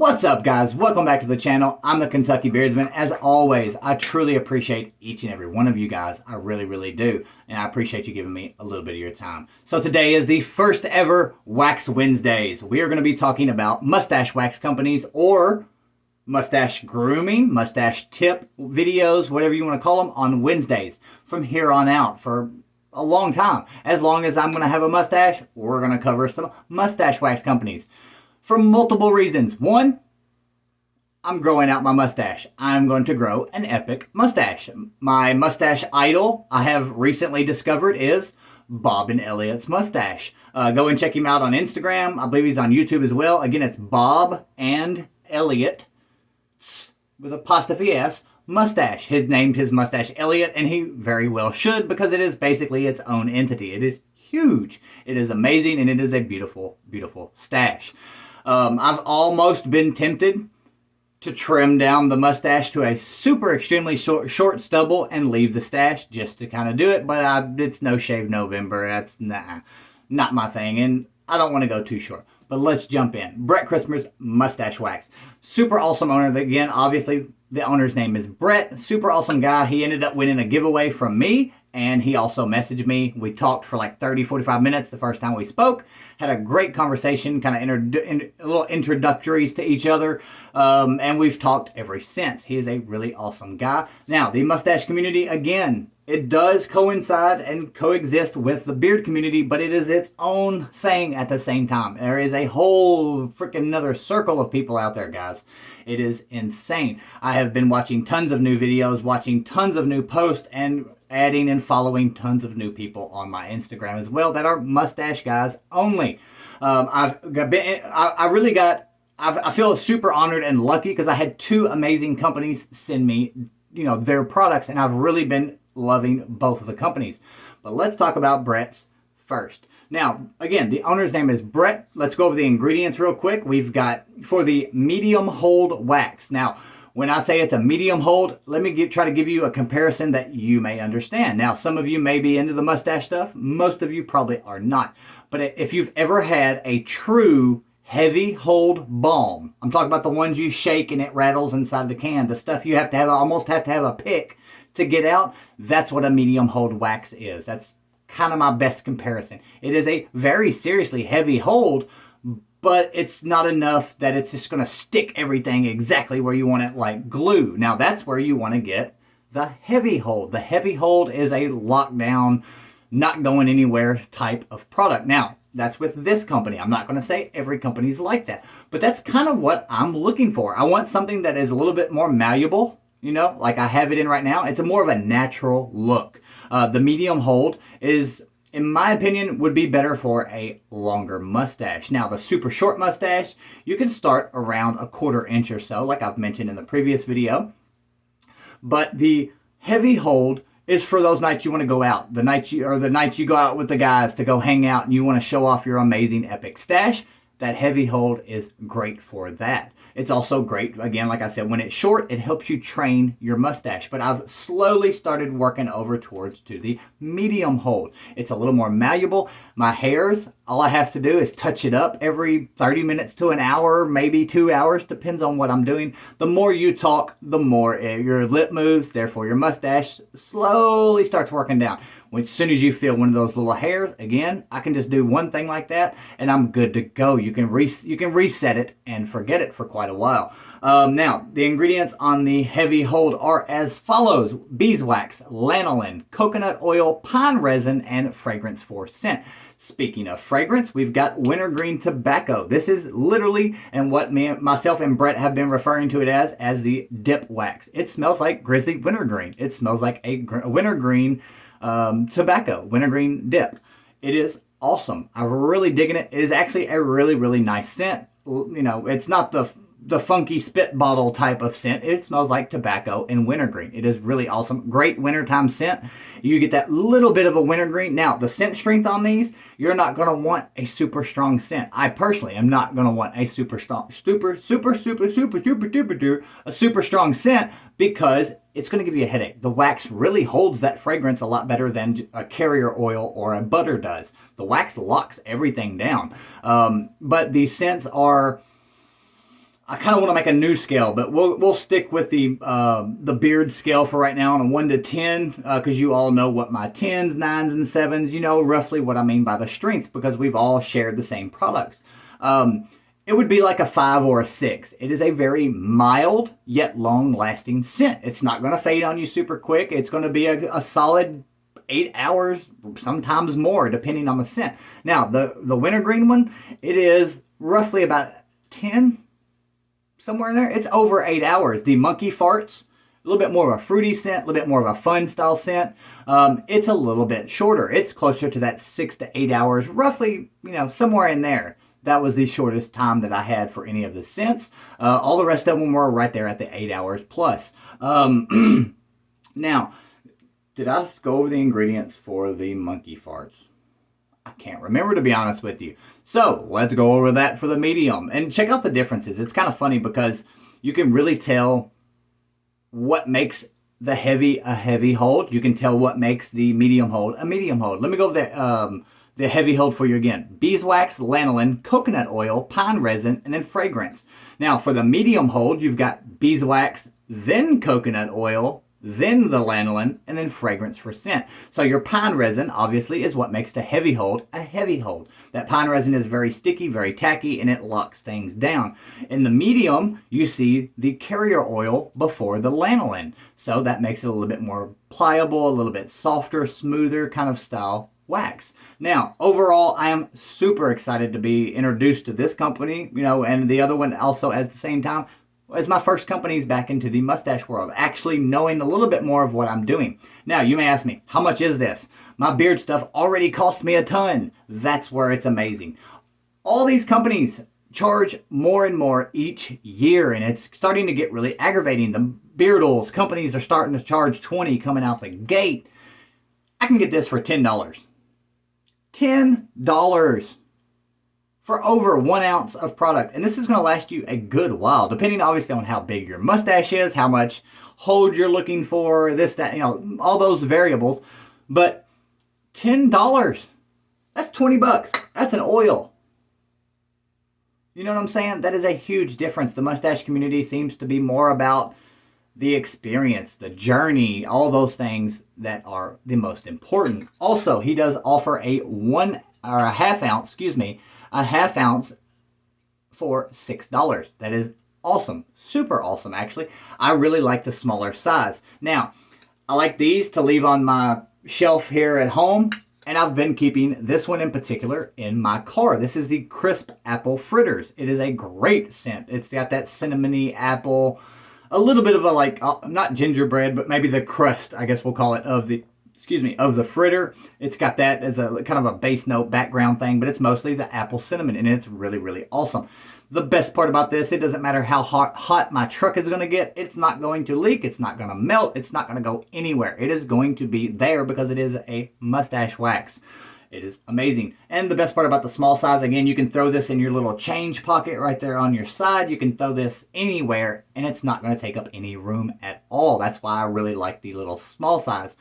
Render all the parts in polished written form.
What's up, guys? Welcome back to the channel. I'm the Kentucky Beardsman. As always, I truly appreciate each and every one of you guys. I really do. And I appreciate you giving me a little bit of your time. So today is the first ever Wax Wednesdays. We are going to be talking about mustache wax companies or mustache grooming, mustache tip videos, whatever you want to call them, on Wednesdays from here on out for a long time. As long as I'm going to have a mustache, we're going to cover some mustache wax companies. For multiple reasons. One, I'm growing out my mustache. I'm going to grow an epic mustache. My mustache idol I have recently discovered is Bob and Elliot's mustache. Go and check him out on Instagram. I believe he's on YouTube as well. Again, it's Bob and Elliot with apostrophe S mustache. His mustache Elliot, and he very well should, because it is basically its own entity. It is huge. It is amazing, and it is a beautiful stash. I've almost been tempted to trim down the mustache to a super extremely short stubble and leave the stash just to kind of do it, but it's no shave November. That's not my thing, and I don't want to go too short. But let's jump in. Bret Chrismer's mustache wax. Super awesome owner. Again, obviously, the owner's name is Bret. Super awesome guy. He ended up winning a giveaway from me, and he also messaged me. We talked for like 30-45 minutes the first time we spoke. Had a great conversation, kind of a little introductories to each other, and we've talked ever since. He is a really awesome guy. Now, the mustache community, again, it does coincide and coexist with the beard community, but it is its own thing at the same time. There is a whole freaking another circle of people out there, guys. It is insane. I have been watching tons of new videos, watching tons of new posts, and adding and following tons of new people on my Instagram as well that are mustache guys only. I feel super honored and lucky because I had two amazing companies send me, their products, and I've really been loving both of the companies. But let's talk about Bret's first. Now, again, the owner's name is Bret. Let's go over the ingredients real quick. We've got for the medium hold wax. Now, when I say it's a medium hold, let me try to give you a comparison that you may understand. Now, some of you may be into the mustache stuff. Most of you probably are not. But if you've ever had a true heavy hold balm, I'm talking about the ones you shake and it rattles inside the can, the stuff you have to have, almost have to have a pick to get out, that's what a medium hold wax is. That's kind of my best comparison. It is a very seriously heavy hold, but it's not enough that it's just going to stick everything exactly where you want it, like glue. Now, that's where you want to get the heavy hold. The heavy hold is a lockdown, not going anywhere type of product. Now, that's with this company. I'm not going to say every company's like that, but that's kind of what I'm looking for. I want something that is a little bit more malleable, like I have it in right now. It's more of a natural look. The medium hold is, in my opinion, would be better for a longer mustache. Now, the super short mustache, you can start around 1/4 inch or so, like I've mentioned in the previous video. But the heavy hold is for those nights you want to go out. The nights you go out with the guys to go hang out and you want to show off your amazing epic stash. That heavy hold is great for that. It's also great, again, like I said, when it's short, it helps you train your mustache. But I've slowly started working over towards to the medium hold. It's a little more malleable. My hairs, all I have to do is touch it up every 30 minutes to an hour, maybe 2 hours, depends on what I'm doing. The more you talk, the more your lip moves, therefore your mustache slowly starts working down. As soon as you feel one of those little hairs, again, I can just do one thing like that, and I'm good to go. You can reset it and forget it for quite a while. Now, the ingredients on the heavy hold are as follows: beeswax, lanolin, coconut oil, pine resin, and fragrance for scent. Speaking of fragrance, we've got wintergreen tobacco. This is literally, and what myself and Bret have been referring to it as the dip wax. It smells like grizzly wintergreen. It smells like a wintergreen tobacco, wintergreen dip. It is awesome. I'm really digging it. It is actually a really nice scent. It's not the funky spit bottle type of scent. It smells like tobacco and wintergreen. It is really awesome. Great wintertime scent. You get that little bit of a wintergreen. Now, the scent strength on these, you're not going to want a super strong scent. I personally am not going to want a super strong scent, because it's going to give you a headache. The wax really holds that fragrance a lot better than a carrier oil or a butter does. The wax locks everything down. But these scents are, I kind of want to make a new scale, but we'll stick with the beard scale for right now on a 1 to 10, because you all know what my 10s, 9s, and 7s, you know roughly what I mean by the strength, because we've all shared the same products. It would be like a 5 or a 6. It is a very mild yet long-lasting scent. It's not going to fade on you super quick. It's going to be a solid 8 hours, sometimes more, depending on the scent. Now, the wintergreen one, it is roughly about 10, somewhere in there. It's over 8 hours. The monkey farts, a little bit more of a fruity scent, a little bit more of a fun style scent. It's a little bit shorter. It's closer to that 6 to 8 hours, roughly, you know, somewhere in there. That was the shortest time that I had for any of the scents. All the rest of them were right there at the 8 hours plus. Now, did I go over the ingredients for the monkey farts? I can't remember, to be honest with you. So let's go over that for the medium and check out the differences. It's kind of funny because you can really tell what makes the heavy a heavy hold. You can tell what makes the medium hold a medium hold. Let me go over the heavy hold for you again. Beeswax, lanolin, coconut oil, pine resin, and then fragrance. Now for the medium hold, you've got beeswax, then coconut oil, then the lanolin, and then fragrance for scent. So your pine resin, obviously, is what makes the heavy hold a heavy hold. That pine resin is very sticky, very tacky, and it locks things down. In the medium, you see the carrier oil before the lanolin. So that makes it a little bit more pliable, a little bit softer, smoother kind of style wax. Now, overall, I am super excited to be introduced to this company, you know, and the other one also at the same time. As my first companies back into the mustache world, actually knowing a little bit more of what I'm doing. Now, you may ask me, how much is this? My beard stuff already cost me a ton. That's where it's amazing. All these companies charge more and more each year, and it's starting to get really aggravating. The beard oils companies are starting to charge $20 coming out the gate. I can get this for $10. $10. For over 1 ounce of product. And this is going to last you a good while, depending obviously on how big your mustache is, how much hold you're looking for, this, that, you know, all those variables. But $10, that's $20. That's an oil. You know what I'm saying? That is a huge difference. The mustache community seems to be more about the experience, the journey, all those things that are the most important. Also, he does offer a half ounce for $6. That is awesome. Super awesome, actually. I really like the smaller size. Now, I like these to leave on my shelf here at home, and I've been keeping this one in particular in my car. This is the Crisp Apple Fritters. It is a great scent. It's got that cinnamony apple, a little bit of a, like, not gingerbread, but maybe the crust, I guess we'll call it, of the fritter. It's got that as a kind of a base note background thing, but it's mostly the apple cinnamon, and it's really, really awesome. The best part about this, it doesn't matter how hot my truck is going to get. It's not going to leak. It's not going to melt. It's not going to go anywhere. It is going to be there because it is a mustache wax. It is amazing. And the best part about the small size, again, you can throw this in your little change pocket right there on your side. You can throw this anywhere, and it's not going to take up any room at all. That's why I really like the little small size.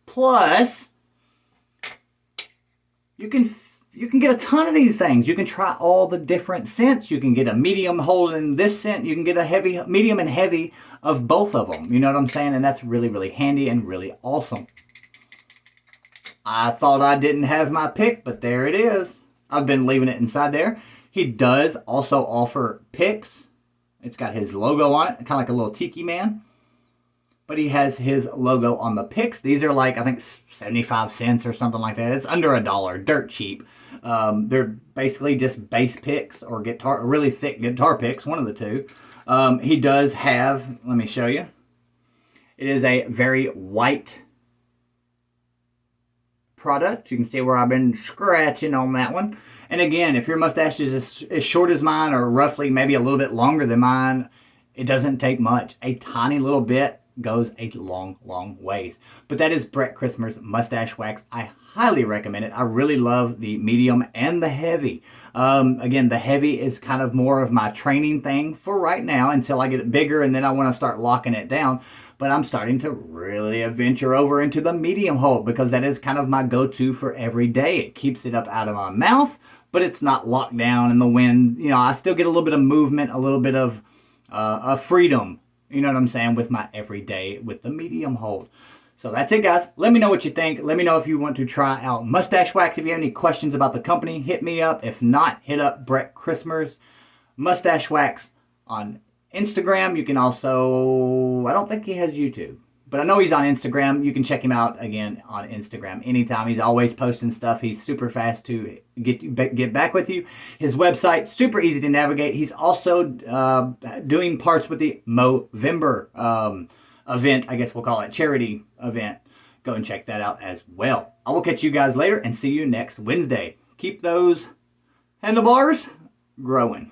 Plus, you can get a ton of these things. You can try all the different scents. You can get a medium holding this scent. You can get a medium and heavy of both of them. You know what I'm saying? And that's really, really handy and really awesome. I thought I didn't have my pick, but there it is. I've been leaving it inside there. He does also offer picks. It's got his logo on it, kind of like a little tiki man. But he has his logo on the picks. These are like, I think, 75 cents or something like that. It's under $1, dirt cheap. They're basically just bass picks or really thick guitar picks, one of the two. He does have, let me show you. It is a very white product. You can see where I've been scratching on that one. And again, if your mustache is as short as mine or roughly maybe a little bit longer than mine, it doesn't take much. A tiny little bit goes a long, long ways. But that is Bret Chrismer's mustache wax. I highly recommend it. I really love the medium and the heavy. Again, the heavy is kind of more of my training thing for right now until I get it bigger, and then I want to start locking it down. But I'm starting to really venture over into the medium hold because that is kind of my go-to for every day. It keeps it up out of my mouth, but it's not locked down in the wind. You know, I still get a little bit of movement, a little bit of freedom. You know what I'm saying? With my everyday, with the medium hold. So that's it, guys. Let me know what you think. Let me know if you want to try out Mustache Wax. If you have any questions about the company, hit me up. If not, hit up Bret Chrismer's Mustache Wax on Instagram. You can also, I don't think he has YouTube, but I know he's on Instagram. You can check him out again on Instagram anytime. He's always posting stuff. He's super fast to get back with you. His website, super easy to navigate. He's also doing parts with the Movember event, I guess we'll call it, charity event. Go and check that out as well. I will catch you guys later and see you next Wednesday. Keep those handlebars growing.